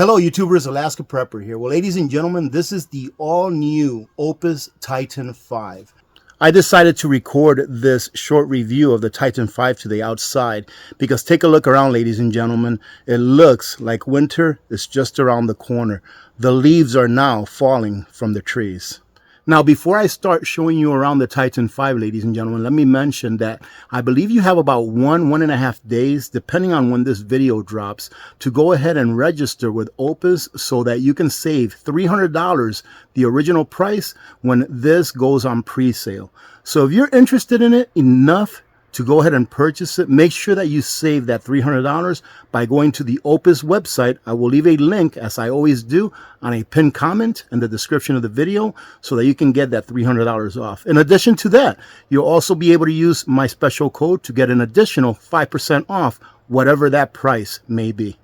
Hello YouTubers, Alaska Prepper here. Well, ladies and gentlemen, this is the all-new Oupes Titan 5. I decided to record this short review of the Titan 5 today outside because take a look around, ladies and gentlemen. It looks like winter is just around the corner. The leaves are now falling from the trees. Now, before I start showing you around the Titan 5, ladies and gentlemen, let me mention that I believe you have about 1.5 days, depending on when this video drops, to go ahead and register with Oupes so that you can save $300, the original price, when this goes on pre-sale. So if you're interested in it enough to go ahead and purchase it, make sure that you save that $300 by going to the Oupes website. I will leave a link, as I always do, on a pinned comment in the description of the video so that you can get that $300 off. In addition to that, you'll also be able to use my special code to get an additional 5% off whatever that price may be.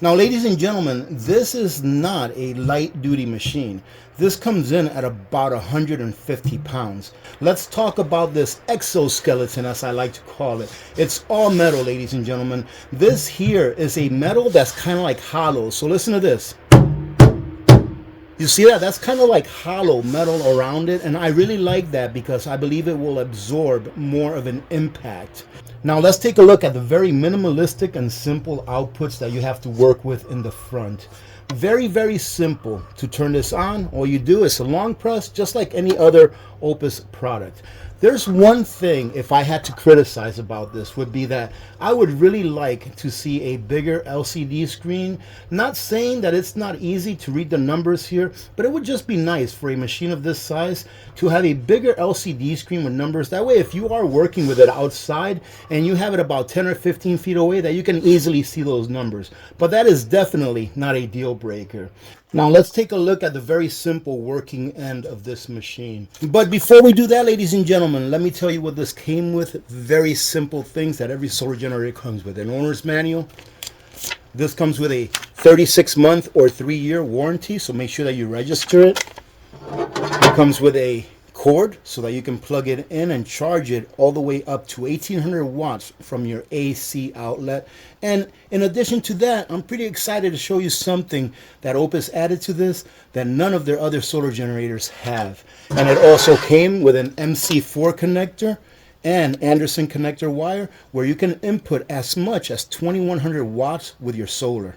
Now, ladies and gentlemen, this is not a light-duty machine. This comes in at about 150 pounds. Let's talk about this exoskeleton, as I like to call it. It's all metal, ladies and gentlemen. This here is a metal that's kind of like hollow. So listen to this. You see that? That's kind of like hollow metal around it, and I really like that because I believe it will absorb more of an impact. Now let's take a look at the very minimalistic and simple outputs that you have to work with in the front. Very, very simple to turn this on. All you do is a long press, just like any other Oupes product. There's one thing, if I had to criticize about this, would be that I would really like to see a bigger LCD screen. Not saying that it's not easy to read the numbers here, but it would just be nice for a machine of this size to have a bigger LCD screen with numbers. That way, if you are working with it outside and you have it about 10 or 15 feet away, that you can easily see those numbers. But that is definitely not a deal breaker. Now let's take a look at the very simple working end of this machine. But before we do that, ladies and gentlemen, let me tell you what this came with. Very simple things that every solar generator comes with. An owner's manual. This comes with a 36-month or 3-year warranty, so make sure that you register it. It comes with a cord so that you can plug it in and charge it all the way up to 1800 watts from your AC outlet. And in addition to that, I'm pretty excited to show you something that Oupes added to this that none of their other solar generators have. And it also came with an MC4 connector and Anderson connector wire where you can input as much as 2100 watts with your solar.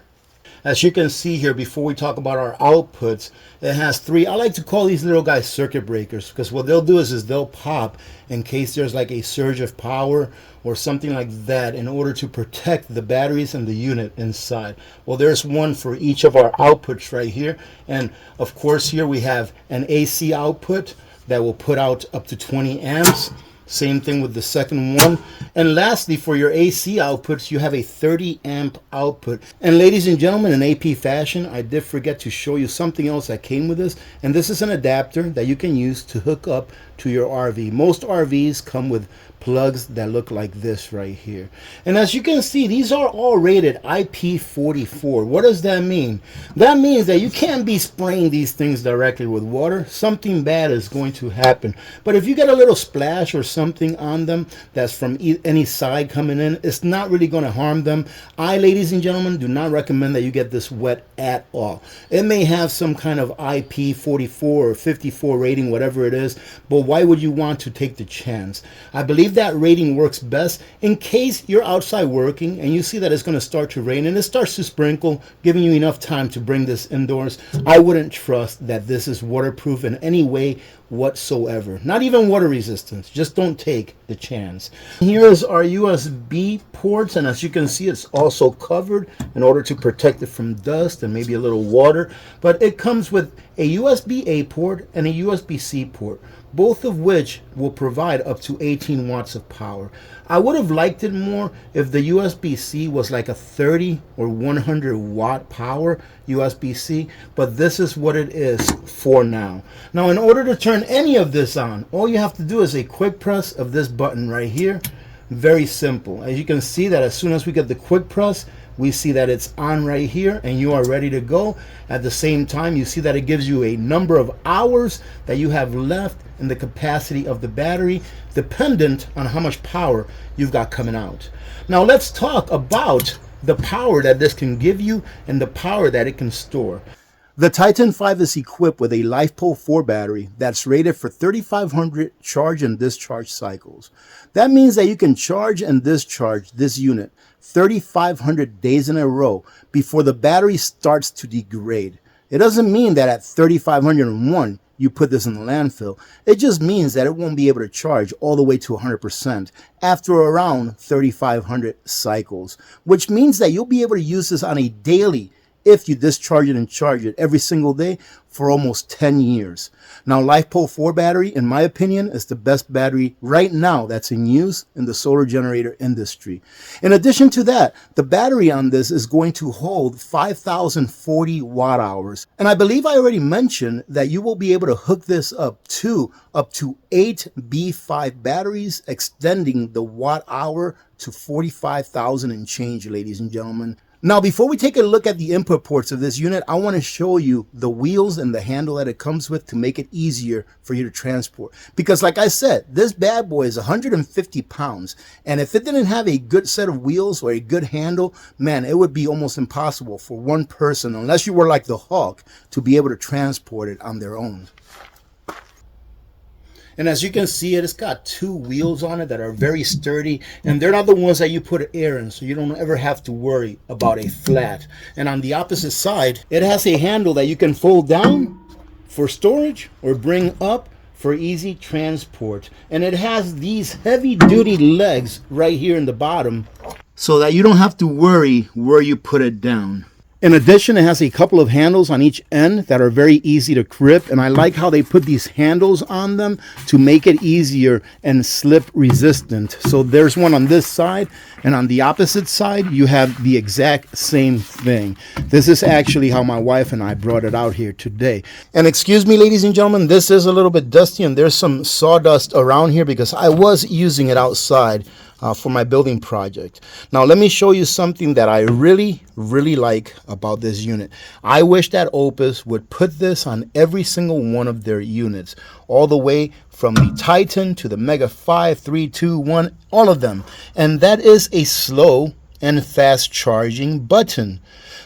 As you can see here, before we talk about our outputs, it has 3, I like to call these little guys circuit breakers, because what they'll do is they'll pop in case there's like a surge of power or something like that in order to protect the batteries and the unit inside. Well, there's one for each of our outputs right here. And of course here we have an AC output that will put out up to 20 amps. Same thing with the second one. And lastly, for your AC outputs, you have a 30 amp output. And ladies and gentlemen, in AP fashion, I did forget to show you something else that came with this. And this is an adapter that you can use to hook up to your RV. Most RVs come with plugs that look like this right here. And as you can see, these are all rated IP44. What does that mean? That means that you can't be spraying these things directly with water. Something bad is going to happen. But if you get a little splash or something on them that's from any side coming in, it's not really going to harm them. I, ladies and gentlemen, do not recommend that you get this wet at all. It may have some kind of IP44 or 54 rating, whatever it is, but why would you want to take the chance? I believe that rating works best in case you're outside working and you see that it's going to start to rain and it starts to sprinkle, giving you enough time to bring this indoors. I wouldn't trust that this is waterproof in any way whatsoever. Not even water resistance. Just don't take the chance. Here is our USB ports, and as you can see, it's also covered in order to protect it from dust and maybe a little water. But it comes with a USB-A port and a USB-C port, both of which will provide up to 18 watts of power. I would have liked it more if the USB-C was like a 30 or 100 watt power USB-C, but this is what it is for now. Now, in order to turn any of this on, all you have to do is a quick press of this button right here. Very simple. As you can see that as soon as we get the quick press, we see that it's on right here and you are ready to go. At the same time, you see that it gives you a number of hours that you have left in the capacity of the battery, dependent on how much power you've got coming out. Now let's talk about the power that this can give you and the power that it can store. The Titan 5 is equipped with a LiFePO 4 battery that's rated for 3,500 charge and discharge cycles. That means that you can charge and discharge this unit 3,500 days in a row before the battery starts to degrade. It doesn't mean that at 3,501 you put this in the landfill. It just means that it won't be able to charge all the way to 100% after around 3,500 cycles, which means that you'll be able to use this on a daily if you discharge it and charge it every single day for almost 10 years. Now, LiFePO 4 battery, in my opinion, is the best battery right now that's in use in the solar generator industry. In addition to that, the battery on this is going to hold 5,040 watt hours. And I believe I already mentioned that you will be able to hook this up to 8 B5 batteries, extending the watt hour to 45,000 and change, ladies and gentlemen. Now, before we take a look at the input ports of this unit, I want to show you the wheels and the handle that it comes with to make it easier for you to transport. Because like I said, this bad boy is 150 pounds. And if it didn't have a good set of wheels or a good handle, man, it would be almost impossible for one person, unless you were like the Hulk, to be able to transport it on their own. And as you can see, it's got 2 wheels on it that are very sturdy, and they're not the ones that you put air in, so you don't ever have to worry about a flat. And on the opposite side, it has a handle that you can fold down for storage or bring up for easy transport. And it has these heavy-duty legs right here in the bottom so that you don't have to worry where you put it down. In addition, it has a couple of handles on each end that are very easy to grip, and I like how they put these handles on them to make it easier and slip resistant. So there's one on this side, and on the opposite side you have the exact same thing. This is actually how my wife and I brought it out here today. And excuse me, ladies and gentlemen, this is a little bit dusty and there's some sawdust around here because I was using it outside for my building project. Now let me show you something that I really like about this unit. I wish that Oupes would put this on every single one of their units, all the way from the Titan to the Mega 5, 3, 2, 1, all of them. And that is a slow and fast charging button.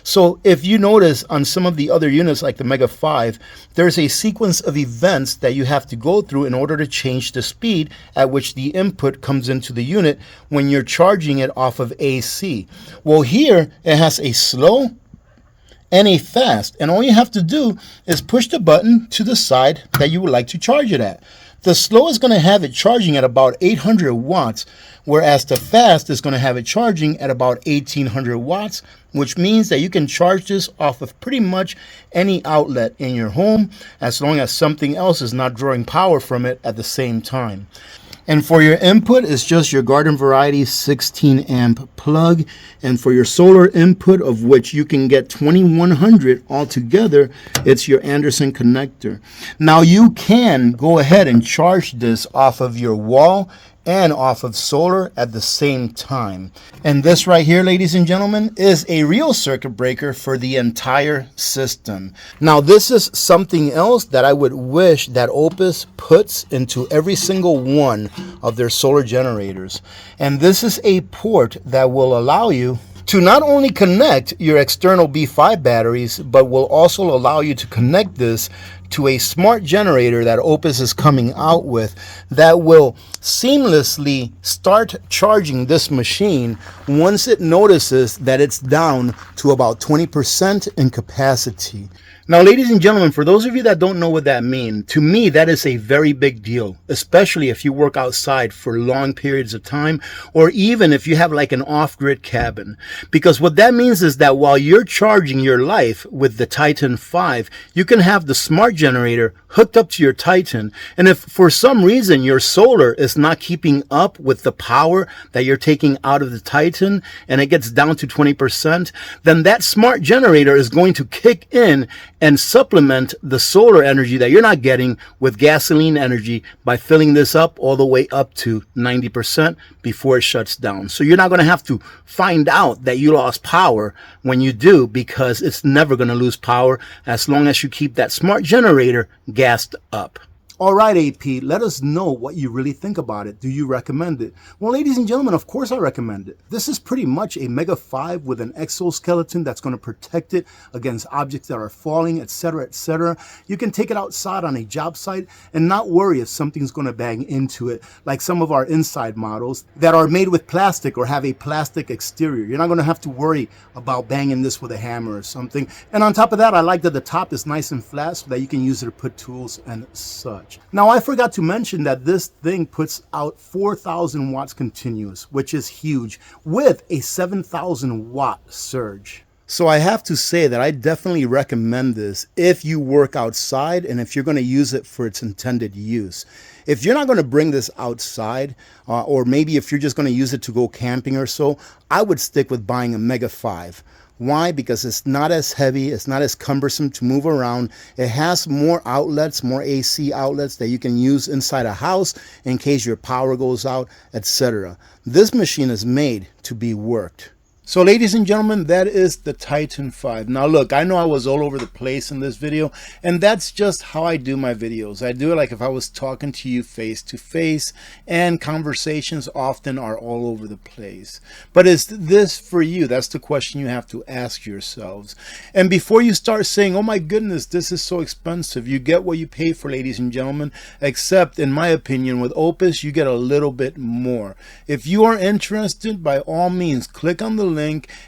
So if you notice on some of the other units like the Mega 5, there's a sequence of events that you have to go through in order to change the speed at which the input comes into the unit when you're charging it off of AC. Well, here it has a slow and a fast, and all you have to do is push the button to the side that you would like to charge it at. The slow is going to have it charging at about 800 watts, whereas the fast is going to have it charging at about 1800 watts, which means that you can charge this off of pretty much any outlet in your home, as long as something else is not drawing power from it at the same time. And for your input, it's just your garden variety 16 amp plug. And for your solar input, of which you can get 2100 altogether, it's your Anderson connector. Now you can go ahead and charge this off of your wall and off of solar at the same time. And this right here, ladies and gentlemen, is a real circuit breaker for the entire system. Now this is something else that I would wish that Oupes puts into every single one of their solar generators. And this is a port that will allow you to not only connect your external B5 batteries, but will also allow you to connect this to a smart generator that Oupes is coming out with that will seamlessly start charging this machine once it notices that it's down to about 20% in capacity. Now, ladies and gentlemen, for those of you that don't know what that means, to me, that is a very big deal, especially if you work outside for long periods of time, or even if you have like an off-grid cabin. Because what that means is that while you're charging your life with the Titan 5, you can have the smart generator hooked up to your Titan. And if for some reason your solar is not keeping up with the power that you're taking out of the Titan, and it gets down to 20%, then that smart generator is going to kick in and supplement the solar energy that you're not getting with gasoline energy by filling this up all the way up to 90% before it shuts down. So you're not going to have to find out that you lost power when you do, because it's never going to lose power as long as you keep that smart generator gassed up. All right, AP, let us know what you really think about it. Do you recommend it? Well, ladies and gentlemen, of course I recommend it. This is pretty much a Mega 5 with an exoskeleton that's going to protect it against objects that are falling, etc., etc. You can take it outside on a job site and not worry if something's going to bang into it, like some of our inside models that are made with plastic or have a plastic exterior. You're not going to have to worry about banging this with a hammer or something. And on top of that, I like that the top is nice and flat so that you can use it to put tools and such. Now, I forgot to mention that this thing puts out 4,000 watts continuous, which is huge, with a 7,000 watt surge. So I have to say that I definitely recommend this if you work outside and if you're going to use it for its intended use. If you're not going to bring this outside, or maybe if you're just going to use it to go camping or so, I would stick with buying a Mega 5. Why? Because it's not as heavy, it's not as cumbersome to move around. It has more outlets, more AC outlets that you can use inside a house in case your power goes out, etc. This machine is made to be worked. So ladies and gentlemen, that is the Titan 5. Now look, I know I was all over the place in this video, and that's just how I do my videos. I do it like if I was talking to you face to face, and conversations often are all over the place. But is this for you? That's the question you have to ask yourselves. And before you start saying, oh my goodness, this is so expensive, you get what you pay for, ladies and gentlemen, except in my opinion, with Oupes, you get a little bit more. If you are interested, by all means, click on the link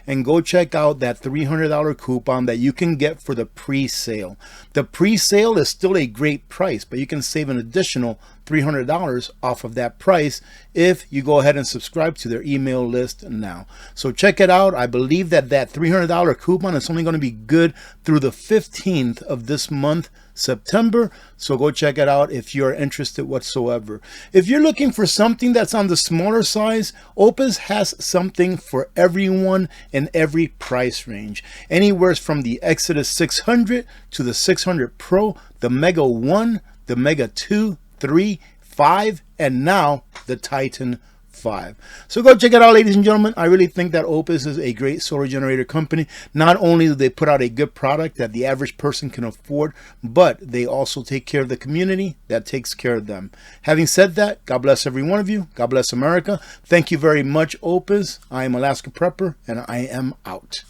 and go check out that $300 coupon that you can get for the pre-sale. The pre-sale is still a great price, but you can save an additional $300 off of that price if you go ahead and subscribe to their email list now. So check it out. I believe that $300 coupon is only going to be good through the 15th of this month, September. So go check it out if you're interested whatsoever. If you're looking for something that's on the smaller size, Oupes has something for everyone in every price range. Anywhere from the Exodus 600 to the 600 Pro, the Mega 1, the Mega 2, 3, 5, and now the Titan 5. So go check it out, ladies and gentlemen. I really think that Oupes is a great solar generator company. Not only do they put out a good product that the average person can afford, but they also take care of the community that takes care of them. Having said that, God bless every one of you. God bless America. Thank you very much, Oupes. I am Alaska Prepper, and I am out.